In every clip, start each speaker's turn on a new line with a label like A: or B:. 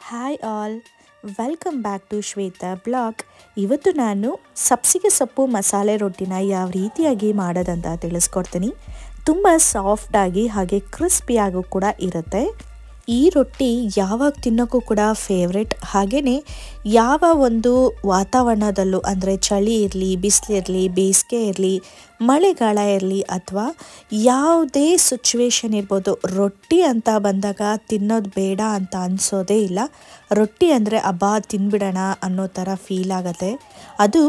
A: Hi all, welcome back to Shweta blog. ಇವತ್ತು ನಾನು ಸಬ್ಸಿಗೆ ಸೊಪ್ಪು ಮಸಾಲೆ ರೊಟ್ಟಿನ ಯಾವ ರೀತಿಯಾಗಿ ಮಾಡೋದಂತ ತಿಳಿಸ್ಕೊಡ್ತೀನಿ. ತುಂಬ ಸಾಫ್ಟಾಗಿ ಹಾಗೆ ಕ್ರಿಸ್ಪಿಯಾಗೂ ಕೂಡ ಇರುತ್ತೆ. ಈ ರೊಟ್ಟಿ ಯಾವಾಗ ತಿನ್ನೋಕ್ಕೂ ಕೂಡ ಫೇವ್ರೆಟ್. ಹಾಗೆಯೇ ಯಾವ ಒಂದು ವಾತಾವರಣದಲ್ಲೂ ಅಂದರೆ ಚಳಿ ಇರಲಿ, ಬಿಸಿಲಿರಲಿ, ಬೇಸಿಗೆ ಇರಲಿ, ಮಳೆಗಾಲ ಇರಲಿ ಅಥವಾ ಯಾವುದೇ ಸಿಚುವೇಶನ್ ಇರ್ಬೋದು, ರೊಟ್ಟಿ ಅಂತ ಬಂದಾಗ ತಿನ್ನೋದು ಬೇಡ ಅಂತ ಅನಿಸೋದೇ ಇಲ್ಲ. ರೊಟ್ಟಿ ಅಂದರೆ ಅಬ್ಬಾ ತಿನ್ಬಿಡೋಣ ಅನ್ನೋ ಥರ ಫೀಲ್ ಆಗುತ್ತೆ. ಅದು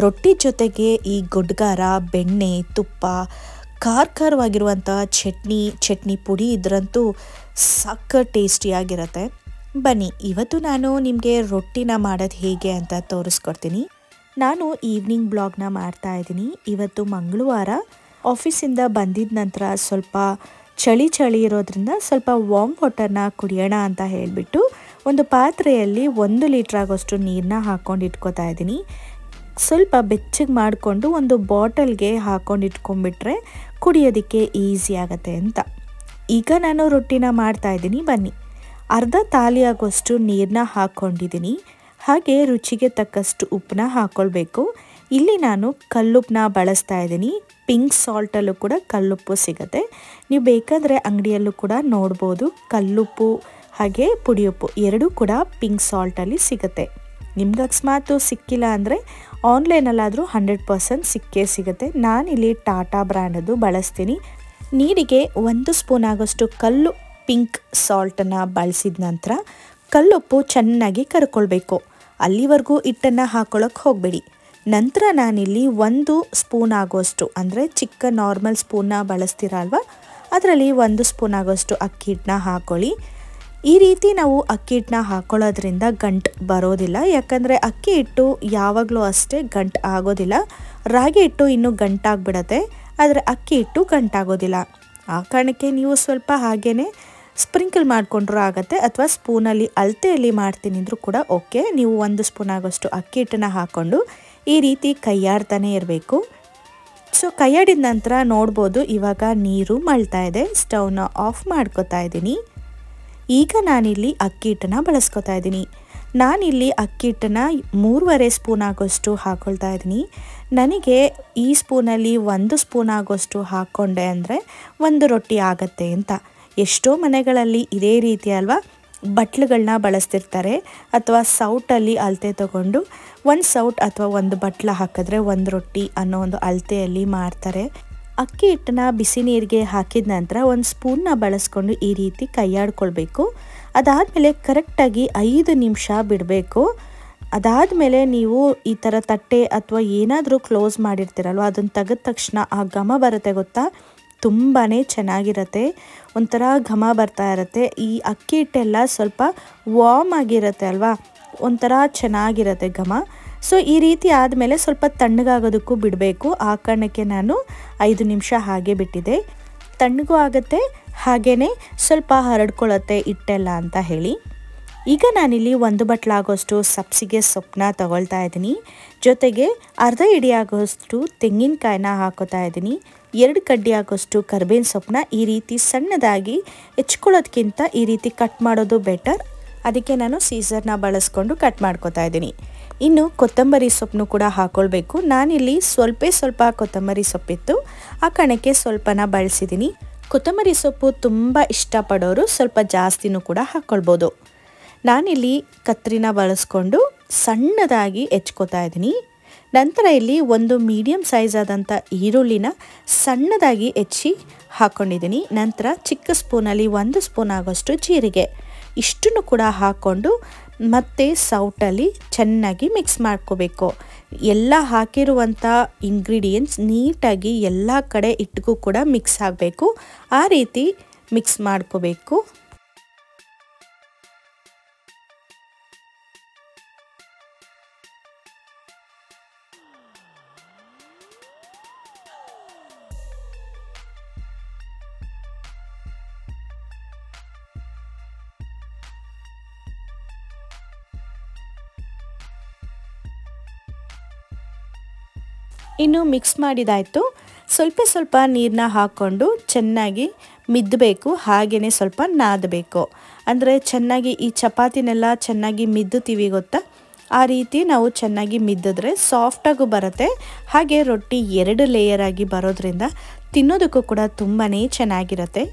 A: ರೊಟ್ಟಿ ಜೊತೆಗೆ ಈ ಗುಡ್ಗಾರ, ಬೆಣ್ಣೆ, ತುಪ್ಪ, ಖಾರವಾಗಿರುವಂಥ ಚಟ್ನಿ ಪುಡಿ ಇದ್ರಂತೂ ಸಕ್ಕ ಟೇಸ್ಟಿಯಾಗಿರುತ್ತೆ. ಬನ್ನಿ ಇವತ್ತು ನಾನು ನಿಮಗೆ ರೊಟ್ಟಿನ ಮಾಡೋದು ಹೇಗೆ ಅಂತ ತೋರಿಸ್ಕೊಡ್ತೀನಿ. ನಾನು ಈವ್ನಿಂಗ್ ಬ್ಲಾಗ್ನ ಮಾಡ್ತಾ ಇದ್ದೀನಿ. ಇವತ್ತು ಮಂಗಳವಾರ ಆಫೀಸಿಂದ ಬಂದಿದ್ದ ನಂತರ ಸ್ವಲ್ಪ ಚಳಿ ಇರೋದ್ರಿಂದ ಸ್ವಲ್ಪ ವಾರ್ಮ್ ವಾಟರ್ನ ಕುಡಿಯೋಣ ಅಂತ ಹೇಳಿಬಿಟ್ಟು ಒಂದು ಪಾತ್ರೆಯಲ್ಲಿ 1 ಲೀಟ್ರ್ ಆಗೋಷ್ಟು ನೀರನ್ನ ಹಾಕ್ಕೊಂಡು ಇಟ್ಕೋತಾ ಇದ್ದೀನಿ. ಸ್ವಲ್ಪ ಬೆಚ್ಚಗೆ ಮಾಡಿಕೊಂಡು ಒಂದು ಬಾಟಲ್ಗೆ ಹಾಕ್ಕೊಂಡು ಇಟ್ಕೊಂಡ್ಬಿಟ್ರೆ ಕುಡಿಯೋದಕ್ಕೆ ಈಸಿ ಆಗುತ್ತೆ ಅಂತ. ಈಗ ನಾನು ರೊಟ್ಟಿನ ಮಾಡ್ತಾ ಇದ್ದೀನಿ. ಬನ್ನಿ, ಅರ್ಧ ತಾಲಿ ಆಗೋಷ್ಟು ನೀರನ್ನ ಹಾಕ್ಕೊಂಡಿದ್ದೀನಿ. ಹಾಗೆ ರುಚಿಗೆ ತಕ್ಕಷ್ಟು ಉಪ್ಪನ್ನ ಹಾಕ್ಕೊಳ್ಬೇಕು. ಇಲ್ಲಿ ನಾನು ಕಲ್ಲುಪ್ಪನ್ನ ಬಳಸ್ತಾ ಇದ್ದೀನಿ. ಪಿಂಕ್ ಸಾಲ್ಟಲ್ಲೂ ಕೂಡ ಕಲ್ಲುಪ್ಪು ಸಿಗುತ್ತೆ. ನೀವು ಬೇಕಾದರೆ ಅಂಗಡಿಯಲ್ಲೂ ಕೂಡ ನೋಡ್ಬೋದು. ಕಲ್ಲುಪ್ಪು ಹಾಗೆ ಪುಡಿಯುಪ್ಪು ಎರಡೂ ಕೂಡ ಪಿಂಕ್ ಸಾಲ್ಟಲ್ಲಿ ಸಿಗುತ್ತೆ. ನಿಮ್ಗೆ ಅಕಸ್ಮಾತ್ ಸಿಕ್ಕಿಲ್ಲ ಅಂದರೆ ಆನ್ಲೈನಲ್ಲಾದರೂ 100% ಸಿಕ್ಕೇ ಸಿಗುತ್ತೆ. ನಾನಿಲ್ಲಿ ಟಾಟಾ ಬ್ರ್ಯಾಂಡದ್ದು ಬಳಸ್ತೀನಿ. ನೀರಿಗೆ 1 ಸ್ಪೂನ್ ಆಗೋಷ್ಟು ಕಲ್ಲು ಪಿಂಕ್ ಸಾಲ್ಟನ್ನು ಬಳಸಿದ ನಂತರ ಕಲ್ಲುಪ್ಪು ಚೆನ್ನಾಗಿ ಕರ್ಕೊಳ್ಬೇಕು. ಅಲ್ಲಿವರೆಗೂ ಹಿಟ್ಟನ್ನು ಹಾಕೊಳ್ಳೋಕೆ ಹೋಗಬೇಡಿ. ನಂತರ ನಾನಿಲ್ಲಿ 1 ಸ್ಪೂನ್ ಆಗೋಷ್ಟು ಅಂದರೆ ಚಿಕ್ಕ ನಾರ್ಮಲ್ ಸ್ಪೂನ್ನ ಬಳಸ್ತೀರಲ್ವ, ಅದರಲ್ಲಿ 1 ಸ್ಪೂನ್ ಆಗೋಷ್ಟು ಅಕ್ಕಿ ಹಿಟ್ಟನ್ನ ಹಾಕ್ಕೊಳ್ಳಿ. ಈ ರೀತಿ ನಾವು ಅಕ್ಕಿ ಹಿಟ್ಟನ್ನ ಹಾಕೊಳ್ಳೋದ್ರಿಂದ ಗಂಟು ಬರೋದಿಲ್ಲ. ಯಾಕಂದರೆ ಅಕ್ಕಿ ಹಿಟ್ಟು ಯಾವಾಗಲೂ ಅಷ್ಟೇ ಗಂಟು ಆಗೋದಿಲ್ಲ. ರಾಗಿ ಹಿಟ್ಟು ಇನ್ನೂ ಗಂಟಾಗ್ಬಿಡತ್ತೆ, ಆದರೆ ಅಕ್ಕಿ ಹಿಟ್ಟು ಗಂಟಾಗೋದಿಲ್ಲ. ಆ ಕಾರಣಕ್ಕೆ ನೀವು ಸ್ವಲ್ಪ ಹಾಗೇ ಸ್ಪ್ರಿಂಕಲ್ ಮಾಡಿಕೊಂಡ್ರೂ ಆಗುತ್ತೆ, ಅಥವಾ ಸ್ಪೂನಲ್ಲಿ ಅಳತೆಯಲ್ಲಿ ಮಾಡ್ತೀನಿ ಅಂದರೂ ಕೂಡ ಓಕೆ. ನೀವು 1 ಸ್ಪೂನ್ ಆಗೋಷ್ಟು ಅಕ್ಕಿ ಹಿಟ್ಟನ್ನು ಹಾಕ್ಕೊಂಡು ಈ ರೀತಿ ಕೈಯಾಡ್ತಾನೆ ಇರಬೇಕು. ಸೊ ಕೈಯಾಡಿದ ನಂತರ ನೋಡ್ಬೋದು ಇವಾಗ ನೀರು ಮಳ್ತಾ ಇದೆ. ಸ್ಟವ್ನ ಆಫ್ ಮಾಡ್ಕೊತಾ ಇದ್ದೀನಿ. ಈಗ ನಾನಿಲ್ಲಿ ಅಕ್ಕಿ ಹಿಟ್ಟನ್ನು ಬಳಸ್ಕೊತಾ ಇದ್ದೀನಿ. ನಾನಿಲ್ಲಿ ಅಕ್ಕಿ ಹಿಟ್ಟನ್ನು 3.5 ಸ್ಪೂನ್ ಆಗೋಷ್ಟು ಹಾಕ್ಕೊಳ್ತಾ ಇದ್ದೀನಿ. ನನಗೆ ಈ ಸ್ಪೂನಲ್ಲಿ 1 ಸ್ಪೂನ್ ಆಗೋಷ್ಟು ಹಾಕ್ಕೊಂಡೆ ಅಂದರೆ 1 ರೊಟ್ಟಿ ಆಗತ್ತೆ ಅಂತ. ಎಷ್ಟೋ ಮನೆಗಳಲ್ಲಿ ಇದೇ ರೀತಿ ಅಲ್ವಾ, ಬಟ್ಲುಗಳನ್ನ ಬಳಸ್ತಿರ್ತಾರೆ ಅಥವಾ ಸೌಟಲ್ಲಿ ಅಳತೆ ತಗೊಂಡು 1 ಸೌಟ್ ಅಥವಾ 1 ಬಟ್ಲ ಹಾಕಿದ್ರೆ 1 ರೊಟ್ಟಿ ಅನ್ನೋ ಒಂದು ಅಳತೆಯಲ್ಲಿ ಮಾಡ್ತಾರೆ. ಅಕ್ಕಿ ಹಿಟ್ಟನ್ನ ಬಿಸಿ ನೀರಿಗೆ ಹಾಕಿದ ನಂತರ 1 ಸ್ಪೂನ್ನ ಬಳಸ್ಕೊಂಡು ಈ ರೀತಿ ಕೈಯಾಡ್ಕೊಳ್ಬೇಕು. ಅದಾದಮೇಲೆ ಕರೆಕ್ಟಾಗಿ 5 ನಿಮಿಷ ಬಿಡಬೇಕು. ಅದಾದಮೇಲೆ ನೀವು ಈ ಥರ ತಟ್ಟೆ ಅಥವಾ ಏನಾದರೂ ಕ್ಲೋಸ್ ಮಾಡಿರ್ತೀರಲ್ವ, ಅದನ್ನು ತೆಗೆದ ತಕ್ಷಣ ಆ ಘಮ ಬರುತ್ತೆ ಗೊತ್ತಾ, ತುಂಬಾ ಚೆನ್ನಾಗಿರುತ್ತೆ. ಒಂಥರ ಘಮ ಬರ್ತಾ ಇರುತ್ತೆ. ಈ ಅಕ್ಕಿ ಹಿಟ್ಟೆಲ್ಲ ಸ್ವಲ್ಪ ವಾರ್ಮ್ ಆಗಿರುತ್ತೆ ಅಲ್ವಾ, ಒಂಥರ ಚೆನ್ನಾಗಿರುತ್ತೆ ಘಮ. ಸೊ ಈ ರೀತಿ ಆದಮೇಲೆ ಸ್ವಲ್ಪ ತಣ್ಣಗಾಗೋದಕ್ಕೂ ಬಿಡಬೇಕು. ಆ ಕಾರಣಕ್ಕೆ ನಾನು 5 ನಿಮಿಷ ಹಾಗೆ ಬಿಟ್ಟಿದ್ದೆ. ತಣ್ಣಗೂ ಆಗುತ್ತೆ, ಹಾಗೆಯೇ ಸ್ವಲ್ಪ ಹರಡ್ಕೊಳ್ಳುತ್ತೆ ಹಿಟ್ಟೆಲ್ಲ ಅಂತ ಹೇಳಿ. ಈಗ ನಾನಿಲ್ಲಿ 1 ಬಟ್ಲಾಗೋಷ್ಟು ಸಬ್ಸಿಗೆ ಸೊಪ್ಪನ್ನ ತಗೊಳ್ತಾ ಇದ್ದೀನಿ. ಜೊತೆಗೆ ಅರ್ಧ ಹಿಡಿ ಆಗೋಷ್ಟು ತೆಂಗಿನಕಾಯಿನ ಹಾಕೋತಾ ಇದ್ದೀನಿ. 2 ಕಡ್ಡಿ ಆಗೋಷ್ಟು ಕರಿಬೇವಿನ ಸೊಪ್ಪನ್ನ ಈ ರೀತಿ ಸಣ್ಣದಾಗಿ ಹೆಚ್ಕೊಳ್ಳೋದಕ್ಕಿಂತ ಈ ರೀತಿ ಕಟ್ ಮಾಡೋದು ಬೆಟರ್. ಅದಕ್ಕೆ ನಾನು ಸೀಸರ್ನ ಬಳಸ್ಕೊಂಡು ಕಟ್ ಮಾಡ್ಕೋತಾ ಇದ್ದೀನಿ. ಇನ್ನು ಕೊತ್ತಂಬರಿ ಸೊಪ್ಪನ್ನು ಕೂಡ ಹಾಕ್ಕೊಳ್ಬೇಕು. ನಾನಿಲ್ಲಿ ಸ್ವಲ್ಪ ಕೊತ್ತಂಬರಿ ಸೊಪ್ಪಿತ್ತು, ಆ ಕಾರಣಕ್ಕೆ ಸ್ವಲ್ಪನ ಬಳಸಿದ್ದೀನಿ. ಕೊತ್ತಂಬರಿ ಸೊಪ್ಪು ತುಂಬ ಇಷ್ಟಪಡೋರು ಸ್ವಲ್ಪ ಜಾಸ್ತಿನೂ ಕೂಡ ಹಾಕ್ಕೊಳ್ಬೋದು. ನಾನಿಲ್ಲಿ ಕತ್ತರಿನ ಬಳಸ್ಕೊಂಡು ಸಣ್ಣದಾಗಿ ಹೆಚ್ಕೋತಾ ಇದ್ದೀನಿ. ನಂತರ ಇಲ್ಲಿ 1 ಮೀಡಿಯಮ್ ಸೈಜ್ ಆದಂಥ ಈರುಳ್ಳಿನ ಸಣ್ಣದಾಗಿ ಹೆಚ್ಚಿ ಹಾಕ್ಕೊಂಡಿದ್ದೀನಿ. ನಂತರ ಚಿಕ್ಕ ಸ್ಪೂನಲ್ಲಿ 1 ಸ್ಪೂನ್ ಆಗೋಷ್ಟು ಜೀರಿಗೆ, ಇಷ್ಟನ್ನು ಕೂಡ ಹಾಕ್ಕೊಂಡು ಮತ್ತೆ ಸೌಟಲ್ಲಿ ಚೆನ್ನಾಗಿ ಮಿಕ್ಸ್ ಮಾಡ್ಕೋಬೇಕು. ಎಲ್ಲ ಹಾಕಿರುವಂಥ ಇಂಗ್ರೀಡಿಯೆಂಟ್ಸ್ ನೀಟಾಗಿ ಎಲ್ಲ ಕಡೆ ಇಟ್ಟಿಗೂ ಕೂಡ ಮಿಕ್ಸ್ ಆಗಬೇಕು. ಆ ರೀತಿ ಮಿಕ್ಸ್ ಮಾಡ್ಕೋಬೇಕು. ಇನ್ನು ಮಿಕ್ಸ್ ಮಾಡಿದಾಯಿತು. ಸ್ವಲ್ಪ ನೀರನ್ನ ಹಾಕ್ಕೊಂಡು ಚೆನ್ನಾಗಿ ಮಿದ್ದಬೇಕು, ಹಾಗೆಯೇ ಸ್ವಲ್ಪ ನಾದಬೇಕು. ಅಂದರೆ ಚೆನ್ನಾಗಿ ಈ ಚಪಾತಿನೆಲ್ಲ ಚೆನ್ನಾಗಿ ಮಿದ್ದುತ್ತೀವಿ ಗೊತ್ತಾ, ಆ ರೀತಿ ನಾವು ಚೆನ್ನಾಗಿ ಮಿದ್ದಿದ್ರೆ ಸಾಫ್ಟಾಗೂ ಬರುತ್ತೆ. ಹಾಗೆ ರೊಟ್ಟಿ 2 ಲೇಯರ್ ಆಗಿ ಬರೋದ್ರಿಂದ ತಿನ್ನೋದಕ್ಕೂ ಕೂಡ ತುಂಬಾ ಚೆನ್ನಾಗಿರುತ್ತೆ.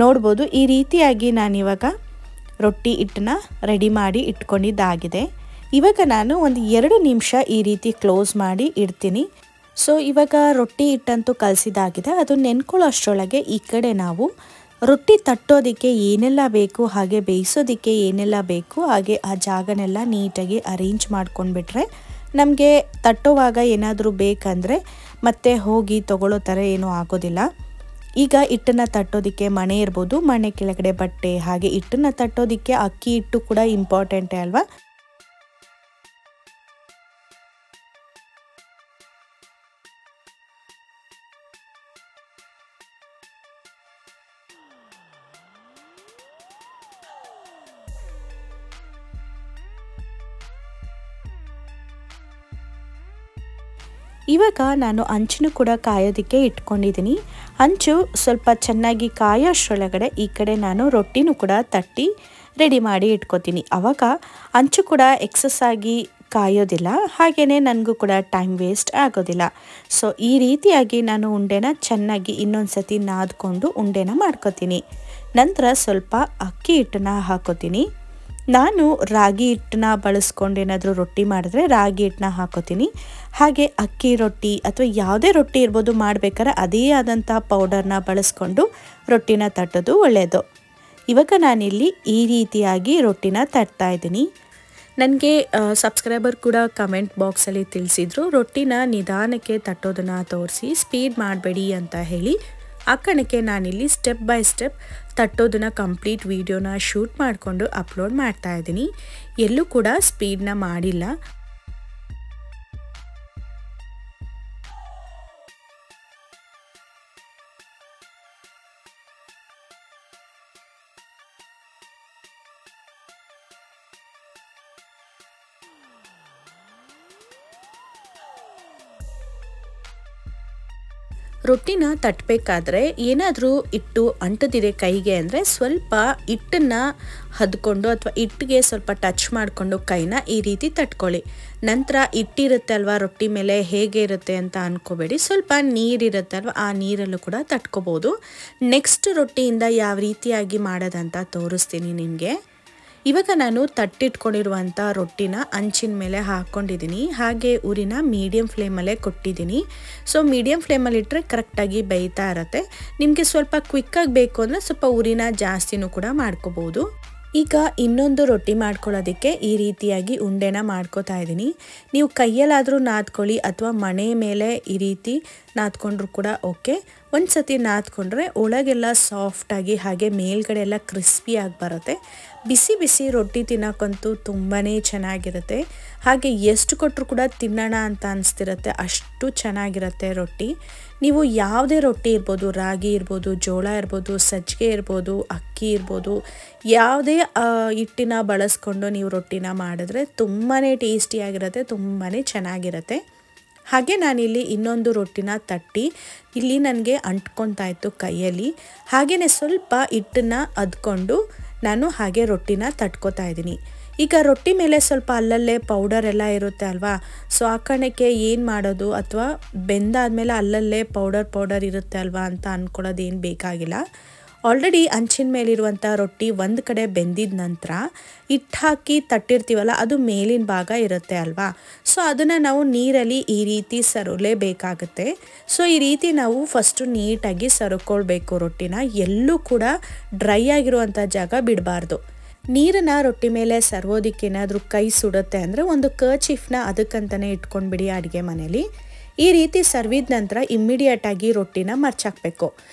A: ನೋಡ್ಬೋದು ಈ ರೀತಿಯಾಗಿ ನಾನಿವಾಗ ರೊಟ್ಟಿ ಹಿಟ್ಟನ್ನ ರೆಡಿ ಮಾಡಿ ಇಟ್ಕೊಂಡಿದ್ದಾಗಿದೆ. ಇವಾಗ ನಾನು ಒಂದು 2 ನಿಮಿಷ ಈ ರೀತಿ ಕ್ಲೋಸ್ ಮಾಡಿ ಇಡ್ತೀನಿ. ಸೊ ಇವಾಗ ರೊಟ್ಟಿ ಹಿಟ್ಟಂತೂ ಕಲಸಿದಾಗಿದೆ. ಅದು ನೆನ್ಕೊಳ್ಳೋ ಅಷ್ಟರೊಳಗೆ ಈ ಕಡೆ ನಾವು ರೊಟ್ಟಿ ತಟ್ಟೋದಕ್ಕೆ ಏನೆಲ್ಲ ಬೇಕು, ಹಾಗೆ ಬೇಯಿಸೋದಕ್ಕೆ ಏನೆಲ್ಲ ಬೇಕು, ಹಾಗೆ ಆ ಜಾಗನೆಲ್ಲ ನೀಟಾಗಿ ಅರೇಂಜ್ ಮಾಡ್ಕೊಂಡ್ಬಿಟ್ರೆ ನಮಗೆ ತಟ್ಟೋವಾಗ ಏನಾದರೂ ಬೇಕಂದರೆ ಮತ್ತೆ ಹೋಗಿ ತಗೊಳ್ಳೋ ಥರ ಏನೂ ಆಗೋದಿಲ್ಲ. ಈಗ ಹಿಟ್ಟನ್ನು ತಟ್ಟೋದಕ್ಕೆ ಮಣೆ ಇರ್ಬೋದು, ಮಣೆ ಕೆಳಗಡೆ ಬಟ್ಟೆ, ಹಾಗೆ ಹಿಟ್ಟನ್ನು ತಟ್ಟೋದಕ್ಕೆ ಅಕ್ಕಿ ಹಿಟ್ಟು ಕೂಡ ಇಂಪಾರ್ಟೆಂಟೇ ಅಲ್ವಾ. ಇವಾಗ ನಾನು ಹಂಚನ್ನು ಕೂಡ ಕಾಯೋದಕ್ಕೆ ಇಟ್ಕೊಂಡಿದ್ದೀನಿ. ಹಂಚು ಸ್ವಲ್ಪ ಚೆನ್ನಾಗಿ ಕಾಯೋಷ್ಟರೊಳಗಡೆ ಈ ಕಡೆ ನಾನು ರೊಟ್ಟಿನೂ ಕೂಡ ತಟ್ಟಿ ರೆಡಿ ಮಾಡಿ ಇಟ್ಕೋತೀನಿ. ಆವಾಗ ಹಂಚು ಕೂಡ ಎಕ್ಸಸ್ ಆಗಿ ಕಾಯೋದಿಲ್ಲ, ಹಾಗೆಯೇ ನನಗೂ ಕೂಡ ಟೈಮ್ ವೇಸ್ಟ್ ಆಗೋದಿಲ್ಲ. ಸೊ ಈ ರೀತಿಯಾಗಿ ನಾನು ಉಂಡೆನ ಚೆನ್ನಾಗಿ ಇನ್ನೊಂದು ಸತಿ ನಾದ್ಕೊಂಡು ಉಂಡೆನ ಮಾಡ್ಕೋತೀನಿ. ನಂತರ ಸ್ವಲ್ಪ ಅಕ್ಕಿ ಹಿಟ್ಟನ್ನ ಹಾಕೋತೀನಿ. ನಾನು ರಾಗಿ ಹಿಟ್ಟನ್ನ ಬಳಸ್ಕೊಂಡು ಏನಾದರೂ ರೊಟ್ಟಿ ಮಾಡಿದ್ರೆ ರಾಗಿ ಹಿಟ್ಟನ್ನ ಹಾಕೋತೀನಿ. ಹಾಗೆ ಅಕ್ಕಿ ರೊಟ್ಟಿ ಅಥವಾ ಯಾವುದೇ ರೊಟ್ಟಿ ಇರ್ಬೋದು ಮಾಡಬೇಕಾದ್ರೆ ಅದೇ ಆದಂಥ ಪೌಡರ್ನ ಬಳಸ್ಕೊಂಡು ರೊಟ್ಟಿನ ತಟ್ಟೋದು ಒಳ್ಳೆಯದು. ಇವಾಗ ನಾನಿಲ್ಲಿ ಈ ರೀತಿಯಾಗಿ ರೊಟ್ಟಿನ ತಟ್ತಾ ಇದ್ದೀನಿ. ನನಗೆ ಸಬ್ಸ್ಕ್ರೈಬರ್ ಕೂಡ ಕಮೆಂಟ್ ಬಾಕ್ಸಲ್ಲಿ ತಿಳಿಸಿದ್ರು, ರೊಟ್ಟಿನ ನಿಧಾನಕ್ಕೆ ತಟ್ಟೋದನ್ನು ತೋರಿಸಿ, ಸ್ಪೀಡ್ ಮಾಡಬೇಡಿ ಅಂತ ಹೇಳಿ. ಆ ಕಾರಣಕ್ಕೆ ನಾನಿಲ್ಲಿ ಸ್ಟೆಪ್ ಬೈ ಸ್ಟೆಪ್ ತಟ್ಟೋದನ್ನ ಕಂಪ್ಲೀಟ್ ವಿಡಿಯೋನ ಶೂಟ್ ಮಾಡಿಕೊಂಡು ಅಪ್ಲೋಡ್ ಮಾಡ್ತಾ ಇದ್ದೀನಿ. ಎಲ್ಲೂ ಕೂಡ ಸ್ಪೀಡ್ನ ಮಾಡಿಲ್ಲ. ರೊಟ್ಟಿನ ತಟ್ಟಬೇಕಾದ್ರೆ ಏನಾದರೂ ಹಿಟ್ಟು ಅಂಟದಿದೆ ಕೈಗೆ ಅಂದರೆ ಸ್ವಲ್ಪ ಹಿಟ್ಟನ್ನು ಹದ್ಕೊಂಡು ಅಥವಾ ಹಿಟ್ಟಿಗೆ ಸ್ವಲ್ಪ ಟಚ್ ಮಾಡಿಕೊಂಡು ಕೈನ ಈ ರೀತಿ ತಟ್ಕೊಳ್ಳಿ. ನಂತರ ಹಿಟ್ಟಿರುತ್ತೆ ಅಲ್ವಾ ರೊಟ್ಟಿ ಮೇಲೆ, ಹೇಗೆ ಇರುತ್ತೆ ಅಂತ ಅಂದ್ಕೋಬೇಡಿ, ಸ್ವಲ್ಪ ನೀರಿರುತ್ತೆ ಅಲ್ವಾ, ಆ ನೀರಲ್ಲೂ ಕೂಡ ತಟ್ಕೋಬೋದು. ನೆಕ್ಸ್ಟ್ ರೊಟ್ಟಿಯಿಂದ ಯಾವ ರೀತಿಯಾಗಿ ಮಾಡೋದಂತ ತೋರಿಸ್ತೀನಿ ನಿಮಗೆ. ಇವಾಗ ನಾನು ತಟ್ಟಿಟ್ಕೊಂಡಿರುವಂಥ ರೊಟ್ಟಿನ ಹಂಚಿನ ಮೇಲೆ ಹಾಕ್ಕೊಂಡಿದ್ದೀನಿ. ಹಾಗೆ ಉರಿನ ಮೀಡಿಯಮ್ ಫ್ಲೇಮಲ್ಲೇ ಕೊಟ್ಟಿದ್ದೀನಿ. ಸೊ ಮೀಡಿಯಮ್ ಫ್ಲೇಮಲ್ಲಿ ಇಟ್ಟರೆ ಕರೆಕ್ಟಾಗಿ ಬೇಯ್ತಾ ಇರುತ್ತೆ. ನಿಮಗೆ ಸ್ವಲ್ಪ ಕ್ವಿಕ್ಕಾಗಿ ಬೇಕು ಅಂದರೆ ಸ್ವಲ್ಪ ಉರಿನ ಜಾಸ್ತಿನೂ ಕೂಡ ಮಾಡ್ಕೋಬೋದು. ಈಗ ಇನ್ನೊಂದು ರೊಟ್ಟಿ ಮಾಡ್ಕೊಳ್ಳೋದಕ್ಕೆ ಈ ರೀತಿಯಾಗಿ ಉಂಡೆನ ಮಾಡ್ಕೋತಾ ಇದ್ದೀನಿ. ನೀವು ಕೈಯಲ್ಲಾದರೂ ನಾದ್ಕೊಳ್ಳಿ ಅಥವಾ ಮಣೆ ಮೇಲೆ ಈ ರೀತಿ ನಾದ್ಕೊಂಡ್ರು ಕೂಡ ಓಕೆ. ಒಂದು ಸತಿ ನಾದ್ಕೊಂಡ್ರೆ ಒಳಗೆಲ್ಲ ಸಾಫ್ಟಾಗಿ ಹಾಗೆ ಮೇಲ್ಗಡೆ ಎಲ್ಲ ಕ್ರಿಸ್ಪಿಯಾಗಿ ಬರುತ್ತೆ. ಬಿಸಿ ಬಿಸಿ ರೊಟ್ಟಿ ತಿನ್ನೋಕ್ಕಂತೂ ತುಂಬಾ ಚೆನ್ನಾಗಿರುತ್ತೆ. ಹಾಗೆ ಎಷ್ಟು ಕೊಟ್ಟರು ಕೂಡ ತಿನ್ನೋಣ ಅಂತ ಅನಿಸ್ತಿರುತ್ತೆ, ಅಷ್ಟು ಚೆನ್ನಾಗಿರುತ್ತೆ ರೊಟ್ಟಿ. ನೀವು ಯಾವುದೇ ರೊಟ್ಟಿ ಇರ್ಬೋದು, ರಾಗಿ ಇರ್ಬೋದು, ಜೋಳ ಇರ್ಬೋದು, ಸಜ್ಜಿಗೆ ಇರ್ಬೋದು, ಅಕ್ಕಿ ಇರ್ಬೋದು, ಯಾವುದೇ ಹಿಟ್ಟಿನ ಬಳಸ್ಕೊಂಡು ನೀವು ರೊಟ್ಟಿನ ಮಾಡಿದ್ರೆ ತುಂಬಾ ಟೇಸ್ಟಿಯಾಗಿರುತ್ತೆ, ತುಂಬಾ ಚೆನ್ನಾಗಿರುತ್ತೆ. ಹಾಗೆ ನಾನಿಲ್ಲಿ ಇನ್ನೊಂದು ರೊಟ್ಟಿನ ತಟ್ಟಿ ಇಲ್ಲಿ ನನಗೆ ಅಂಟ್ಕೊತಾ ಇತ್ತು ಕೈಯಲ್ಲಿ. ಹಾಗೆಯೇ ಸ್ವಲ್ಪ ಹಿಟ್ಟನ್ನು ಅದ್ಕೊಂಡು ನಾನು ಹಾಗೆ ರೊಟ್ಟಿನ ತಟ್ಕೋತಾ ಇದ್ದೀನಿ. ಈಗ ರೊಟ್ಟಿ ಮೇಲೆ ಸ್ವಲ್ಪ ಅಲ್ಲಲ್ಲೇ ಪೌಡರ್ ಎಲ್ಲ ಇರುತ್ತೆ ಅಲ್ವಾ, ಸೊ ಆ ಕಾರಣಕ್ಕೆ ಏನು ಮಾಡೋದು, ಅಥವಾ ಬೆಂದಾದ್ಮೇಲೆ ಅಲ್ಲಲ್ಲೇ ಪೌಡರ್ ಇರುತ್ತೆ ಅಲ್ವಾ ಅಂತ ಅಂದ್ಕೊಳ್ಳೋದೇನು ಬೇಕಾಗಿಲ್ಲ. ಆಲ್ರೆಡಿ ಹಂಚಿನ ಮೇಲಿರುವಂಥ ರೊಟ್ಟಿ ಒಂದು ಕಡೆ ಬೆಂದಿದ ನಂತರ ಹಿಟ್ಟು ಹಾಕಿ ತಟ್ಟಿರ್ತೀವಲ್ಲ, ಅದು ಮೇಲಿನ ಭಾಗ ಇರುತ್ತೆ ಅಲ್ವಾ, ಸೊ ಅದನ್ನು ನಾವು ನೀರಲ್ಲಿ ಈ ರೀತಿ ಸರೋಲೇಬೇಕಾಗುತ್ತೆ. ಸೊ ಈ ರೀತಿ ನಾವು ಫಸ್ಟು ನೀಟಾಗಿ ಸರೋಕೊಳ್ಬೇಕು ರೊಟ್ಟಿನ. ಎಲ್ಲೂ ಕೂಡ ಡ್ರೈ ಆಗಿರುವಂಥ ಜಾಗ ಬಿಡಬಾರ್ದು. ನೀರನ್ನು ರೊಟ್ಟಿ ಮೇಲೆ ಸರ್ವೋದಕ್ಕೆ ಏನಾದರೂ ಕೈ ಸುಡುತ್ತೆ ಅಂದರೆ ಒಂದು ಕರ್ಚೀಫ್ನ ಅದಕ್ಕಂತಲೇ ಇಟ್ಕೊಂಡ್ಬಿಡಿ ಅಡುಗೆ ಮನೇಲಿ. ಈ ರೀತಿ ಸರ್ವಿದ ನಂತರ ಇಮ್ಮಿಡಿಯೇಟಾಗಿ ರೊಟ್ಟಿನ ಮರ್ಚಾಕಬೇಕು.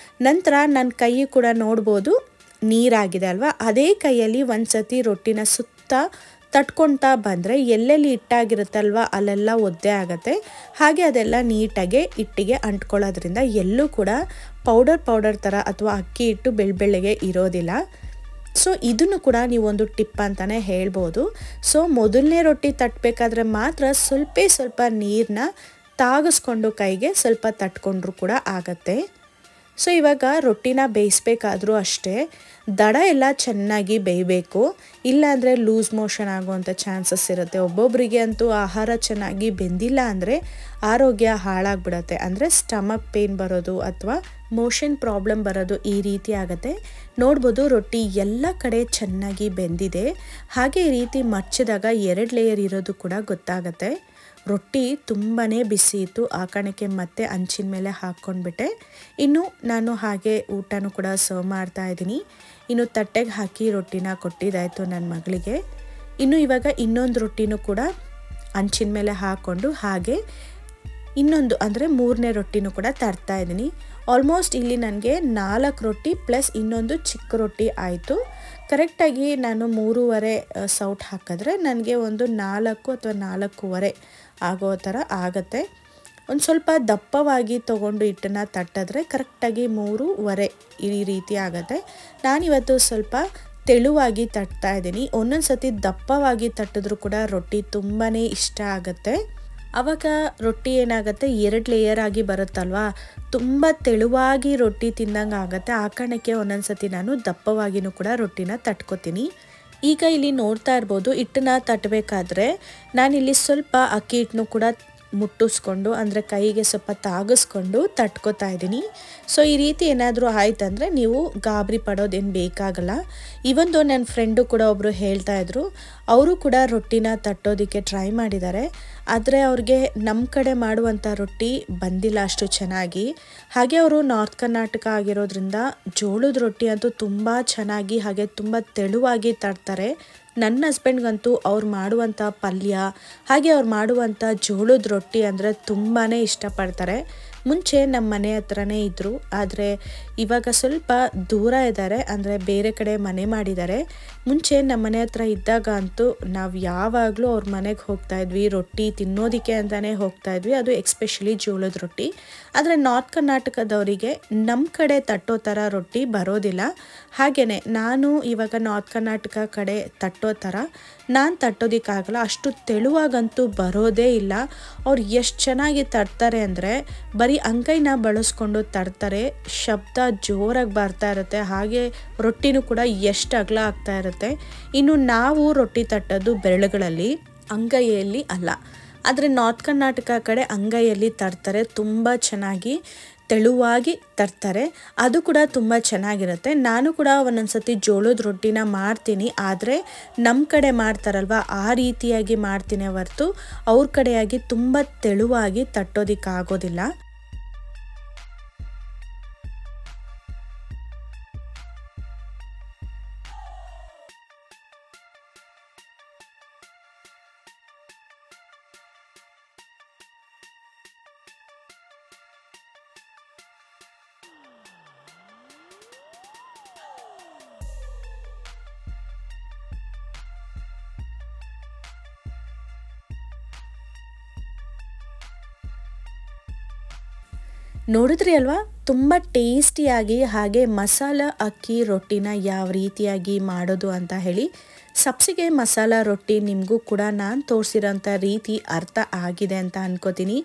A: ನಂತರ ನನ್ನ ಕೈ ಕೂಡ ನೋಡ್ಬೋದು ನೀರಾಗಿದೆ ಅಲ್ವಾ, ಅದೇ ಕೈಯಲ್ಲಿ ಒಂದು ಸತಿ ರೊಟ್ಟಿನ ಸುತ್ತ ತಟ್ಕೊಳ್ತಾ ಬಂದರೆ ಎಲ್ಲೆಲ್ಲಿ ಹಿಟ್ಟಾಗಿರುತ್ತಲ್ವ ಅಲ್ಲೆಲ್ಲ ಒದ್ದೆ ಆಗುತ್ತೆ. ಹಾಗೆ ಅದೆಲ್ಲ ನೀಟಾಗಿ ಹಿಟ್ಟಿಗೆ ಅಂಟ್ಕೊಳ್ಳೋದ್ರಿಂದ ಎಲ್ಲೂ ಕೂಡ ಪೌಡರ್ ಥರ ಅಥವಾ ಅಕ್ಕಿ ಹಿಟ್ಟು ಬೆಳ್ಳಗೆ ಇರೋದಿಲ್ಲ. ಸೊ ಇದನ್ನು ಕೂಡ ನೀವೊಂದು ಟಿಪ್ ಅಂತಲೇ ಹೇಳ್ಬೋದು. ಸೊ ಮೊದಲನೇ ರೊಟ್ಟಿ ತಟ್ಟಬೇಕಾದ್ರೆ ಮಾತ್ರ ಸ್ವಲ್ಪ ನೀರನ್ನ ತಾಗಿಸ್ಕೊಂಡು ಕೈಗೆ ಸ್ವಲ್ಪ ತಟ್ಕೊಂಡ್ರೂ ಕೂಡ ಆಗತ್ತೆ. ಸೊ ಇವಾಗ ರೊಟ್ಟಿನ ಬೇಯಿಸ್ಬೇಕಾದ್ರೂ ಅಷ್ಟೇ ದಡ ಎಲ್ಲ ಚೆನ್ನಾಗಿ ಬೇಯಬೇಕು, ಇಲ್ಲಾಂದರೆ ಲೂಸ್ ಮೋಷನ್ ಆಗುವಂಥ ಚಾನ್ಸಸ್ ಇರುತ್ತೆ. ಒಬ್ಬೊಬ್ಬರಿಗೆ ಅಂತೂ ಆಹಾರ ಚೆನ್ನಾಗಿ ಬೆಂದಿಲ್ಲ ಅಂದರೆ ಆರೋಗ್ಯ ಹಾಳಾಗ್ಬಿಡುತ್ತೆ, ಅಂದರೆ ಸ್ಟಮಕ್ ಪೇನ್ ಬರೋದು ಅಥವಾ ಮೋಷನ್ ಪ್ರಾಬ್ಲಮ್ ಬರೋದು ಈ ರೀತಿ ಆಗುತ್ತೆ. ನೋಡ್ಬೋದು ರೊಟ್ಟಿ ಎಲ್ಲ ಕಡೆ ಚೆನ್ನಾಗಿ ಬೆಂದಿದೆ. ಹಾಗೆ ಈ ರೀತಿ ಮಚ್ಚಿದಾಗ 2 ಲೇಯರ್ ಇರೋದು ಕೂಡ ಗೊತ್ತಾಗುತ್ತೆ. ರೊಟ್ಟಿ ತುಂಬಾ ಬಿಸಿ ಇತ್ತು, ಆ ಕಾರಣಕ್ಕೆ ಮತ್ತೆ ಅಂಚಿನ ಮೇಲೆ ಹಾಕ್ಕೊಂಡ್ಬಿಟ್ಟೆ. ಇನ್ನು ನಾನು ಹಾಗೆ ಊಟನೂ ಕೂಡ ಸರ್ವ್ ಮಾಡ್ತಾ ಇದ್ದೀನಿ. ಇನ್ನು ತಟ್ಟೆಗೆ ಹಾಕಿ ರೊಟ್ಟಿನ ಕೊಟ್ಟಿದ್ದಾಯಿತು ನನ್ನ ಮಗಳಿಗೆ. ಇನ್ನು ಇವಾಗ ಇನ್ನೊಂದು ರೊಟ್ಟಿನೂ ಕೂಡ ಅಂಚಿನ ಮೇಲೆ ಹಾಕ್ಕೊಂಡು ಹಾಗೆ ಇನ್ನೊಂದು ಅಂದರೆ 3ನೇ ರೊಟ್ಟಿನೂ ಕೂಡ ತರ್ತಾ ಇದ್ದೀನಿ. ಆಲ್ಮೋಸ್ಟ್ ಇಲ್ಲಿ ನನಗೆ 4 ರೊಟ್ಟಿ ಪ್ಲಸ್ ಇನ್ನೊಂದು ಚಿಕ್ಕ ರೊಟ್ಟಿ ಆಯಿತು. ಕರೆಕ್ಟಾಗಿ ನಾನು 3:30 ಸೌಟ್ ಹಾಕಿದ್ರೆ ನನಗೆ ಒಂದು 4 ಅಥವಾ 4:15 ಆಗೋ ಥರ ಆಗುತ್ತೆ. ಒಂದು ಸ್ವಲ್ಪ ದಪ್ಪವಾಗಿ ತೊಗೊಂಡು ಹಿಟ್ಟನ್ನು ತಟ್ಟಿದ್ರೆ ಕರೆಕ್ಟಾಗಿ 3:30 ಈ ರೀತಿ ಆಗುತ್ತೆ. ನಾನಿವತ್ತು ಸ್ವಲ್ಪ ತೆಳುವಾಗಿ ತಟ್ತಾ ಇದ್ದೀನಿ. ಒಂದೊಂದು ಸತಿ ದಪ್ಪವಾಗಿ ತಟ್ಟಿದ್ರೂ ಕೂಡ ರೊಟ್ಟಿ ತುಂಬಾ ಇಷ್ಟ ಆಗುತ್ತೆ. ಆವಾಗ ರೊಟ್ಟಿ ಏನಾಗುತ್ತೆ 2 ಲೇಯರ್ ಆಗಿ ಬರುತ್ತಲ್ವಾ, ತುಂಬ ತೆಳುವಾಗಿ ರೊಟ್ಟಿ ತಿಂದಂಗೆ ಆಗುತ್ತೆ. ಆ ಕಾರಣಕ್ಕೆ ಒಂದೊಂದು ಸತಿ ನಾನು ದಪ್ಪವಾಗಿನೂ ಕೂಡ ರೊಟ್ಟಿನ ತಟ್ಕೊತೀನಿ. ಈಗ ಇಲ್ಲಿ ನೋಡ್ತಾ ಇರ್ಬೋದು, ಹಿಟ್ಟನ್ನ ತಟ್ಟಬೇಕಾದ್ರೆ ನಾನಿಲ್ಲಿ ಸ್ವಲ್ಪ ಅಕ್ಕಿ ಹಿಟ್ಟನ್ನು ಕೂಡ ಮುಟ್ಟಿಸ್ಕೊಂಡು ಅಂದರೆ ಕೈಗೆ ಸ್ವಲ್ಪ ತಾಗಿಸ್ಕೊಂಡು ತಟ್ಕೊತಾ ಇದ್ದೀನಿ. ಸೊ ಈ ರೀತಿ ಏನಾದರೂ ಆಯ್ತಂದರೆ ನೀವು ಗಾಬರಿ ಪಡೋದೇನು ಬೇಕಾಗಲ್ಲ. ಇವೊಂದು ನನ್ನ ಫ್ರೆಂಡು ಕೂಡ ಒಬ್ಬರು ಹೇಳ್ತಾ ಇದ್ರು, ಅವರು ಕೂಡ ರೊಟ್ಟಿನ ತಟ್ಟೋದಕ್ಕೆ ಟ್ರೈ ಮಾಡಿದ್ದಾರೆ. ಆದರೆ ಅವ್ರಿಗೆ ನಮ್ಮ ಕಡೆ ಮಾಡುವಂಥ ರೊಟ್ಟಿ ಬಂದಿಲ್ಲ ಅಷ್ಟು ಚೆನ್ನಾಗಿ. ಹಾಗೆ ಅವರು ನಾರ್ತ್ ಕರ್ನಾಟಕ ಆಗಿರೋದ್ರಿಂದ ಜೋಳದ ರೊಟ್ಟಿ ಅಂತೂ ತುಂಬ ಚೆನ್ನಾಗಿ ಹಾಗೆ ತುಂಬ ತೆಳುವಾಗಿ ತಟ್ತಾರೆ. ನನ್ನ ಹಸ್ಬೆಂಡ್ಗಂತೂ ಅವ್ರು ಮಾಡುವಂಥ ಪಲ್ಯ ಹಾಗೆ ಅವ್ರು ಮಾಡುವಂಥ ಜೋಳದ ರೊಟ್ಟಿ ಅಂದರೆ ತುಂಬಾ ಇಷ್ಟಪಡ್ತಾರೆ. ಮುಂಚೆ ನಮ್ಮ ಮನೆ ಹತ್ರನೇ ಇದ್ದರು, ಆದರೆ ಇವಾಗ ಸ್ವಲ್ಪ ದೂರ ಇದ್ದಾರೆ, ಅಂದರೆ ಬೇರೆ ಕಡೆ ಮನೆ ಮಾಡಿದ್ದಾರೆ. ಮುಂಚೆ ನಮ್ಮ ಮನೆ ಹತ್ರ ಇದ್ದಾಗ ಅಂತೂ ನಾವು ಯಾವಾಗಲೂ ಅವ್ರ ಮನೆಗೆ ಹೋಗ್ತಾಯಿದ್ವಿ, ರೊಟ್ಟಿ ತಿನ್ನೋದಕ್ಕೆ ಅಂತಲೇ ಹೋಗ್ತಾಯಿದ್ವಿ, ಅದು ಎಕ್ಸ್ಪೆಷಲಿ ಜೋಳದ ರೊಟ್ಟಿ. ಆದರೆ ನಾರ್ತ್ ಕರ್ನಾಟಕದವರಿಗೆ ನಮ್ಮ ಕಡೆ ತಟ್ಟೋ ಥರ ರೊಟ್ಟಿ ಬರೋದಿಲ್ಲ. ಹಾಗೆಯೇ ನಾನು ಇವಾಗ ನಾರ್ತ್ ಕರ್ನಾಟಕ ಕಡೆ ತಟ್ಟೋ ಥರ ನಾನು ತಟ್ಟೋದಕ್ಕಾಗಲ್ಲ, ಅಷ್ಟು ತೆಳುವಾಗಂತೂ ಬರೋದೇ ಇಲ್ಲ. ಅವ್ರು ಎಷ್ಟು ಚೆನ್ನಾಗಿ ತಟ್ತಾರೆ ಅಂದರೆ ಬರೀ ಅಂಗೈನ ಬಳಸ್ಕೊಂಡು ತಟ್ತಾರೆ, ಶಬ್ದ ಜೋರಾಗಿ ಬರ್ತಾ ಇರುತ್ತೆ, ಹಾಗೆ ರೊಟ್ಟಿನೂ ಕೂಡ ಎಷ್ಟು ಅಗಲ ಆಗ್ತಾ ಇರುತ್ತೆ. ಇನ್ನು ನಾವು ರೊಟ್ಟಿ ತಟ್ಟೋದು ಬೆರಳುಗಳಲ್ಲಿ, ಅಂಗೈಯಲ್ಲಿ ಅಲ್ಲ. ಆದರೆ ನಾರ್ತ್ ಕರ್ನಾಟಕ ಕಡೆ ಅಂಗೈಯಲ್ಲಿ ತಟ್ತಾರೆ, ತುಂಬ ಚೆನ್ನಾಗಿ ತೆಳುವಾಗಿ ತರ್ತಾರೆ, ಅದು ಕೂಡ ತುಂಬ ಚೆನ್ನಾಗಿರುತ್ತೆ. ನಾನು ಕೂಡ ಒಂದೊಂದು ಸತಿ ಜೋಳದ ರೊಟ್ಟಿನ ಮಾಡ್ತೀನಿ, ಆದರೆ ನಮ್ಮ ಕಡೆ ಮಾಡ್ತಾರಲ್ವ ಆ ರೀತಿಯಾಗಿ ಮಾಡ್ತೀನಿ ಹೊರತು ಅವ್ರ ಕಡೆಯಾಗಿ ತುಂಬ ತೆಳುವಾಗಿ ತಟ್ಟೋದಕ್ಕಾಗೋದಿಲ್ಲ. ನೋಡಿದ್ರಿ ಅಲ್ವಾ, ತುಂಬ ಟೇಸ್ಟಿಯಾಗಿ ಹಾಗೆ ಮಸಾಲ ಅಕ್ಕಿ ರೊಟ್ಟಿನ ಯಾವ ರೀತಿಯಾಗಿ ಮಾಡೋದು ಅಂತ ಹೇಳಿ. ಸಬ್ಸಿಗೆ ಮಸಾಲ ರೊಟ್ಟಿ ನಿಮಗೂ ಕೂಡ ನಾನು ತೋರಿಸಿರೋಂಥ ರೀತಿ ಅರ್ಥ ಆಗಿದೆ ಅಂತ ಅನ್ಕೋತೀನಿ.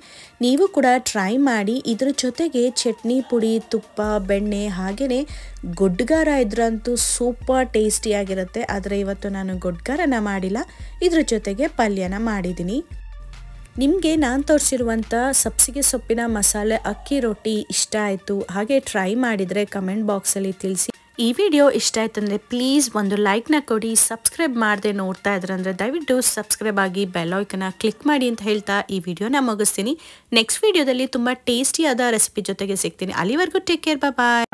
A: ನೀವು ಕೂಡ ಟ್ರೈ ಮಾಡಿ. ಇದ್ರ ಜೊತೆಗೆ ಚಟ್ನಿ ಪುಡಿ, ತುಪ್ಪ, ಬೆಣ್ಣೆ ಹಾಗೆಯೇ ಗೊಡ್ಗಾರ ಇದ್ರಂತೂ ಸೂಪರ್ ಟೇಸ್ಟಿಯಾಗಿರುತ್ತೆ. ಆದರೆ ಇವತ್ತು ನಾನು ಗೊಡ್ಗಾರನ ಮಾಡಿಲ್ಲ, ಇದ್ರ ಜೊತೆಗೆ ಪಲ್ಯನ ಮಾಡಿದ್ದೀನಿ. ನಿಮಗೆ ನಾನು ತೋರಿಸಿರುವಂಥ ಸಬ್ಸಿಗೆ ಸೊಪ್ಪಿನ ಮಸಾಲೆ ಅಕ್ಕಿ ರೊಟ್ಟಿ ಇಷ್ಟ ಆಯಿತು ಹಾಗೆ ಟ್ರೈ ಮಾಡಿದರೆ ಕಮೆಂಟ್ ಬಾಕ್ಸಲ್ಲಿ ತಿಳಿಸಿ. ಈ ವಿಡಿಯೋ ಇಷ್ಟ ಆಯ್ತು ಅಂದರೆ ಪ್ಲೀಸ್ ಒಂದು ಲೈಕ್ನ ಕೊಡಿ. ಸಬ್ಸ್ಕ್ರೈಬ್ ಮಾಡದೆ ನೋಡ್ತಾ ಇದ್ರಂದರೆ ದಯವಿಟ್ಟು ಸಬ್ಸ್ಕ್ರೈಬ್ ಆಗಿ ಬೆಲ್ ಐಕನ್ನ ಕ್ಲಿಕ್ ಮಾಡಿ ಅಂತ ಹೇಳ್ತಾ ಈ ವಿಡಿಯೋನ ಮುಗಿಸ್ತೀನಿ. ನೆಕ್ಸ್ಟ್ ವಿಡಿಯೋದಲ್ಲಿ ತುಂಬ ಟೇಸ್ಟಿಯಾದ ರೆಸಿಪಿ ಜೊತೆಗೆ ಸಿಗ್ತೀನಿ. ಅಲ್ಲಿವರೆಗೂ ಟೇಕ್ ಕೇರ್, ಬಾಯ್.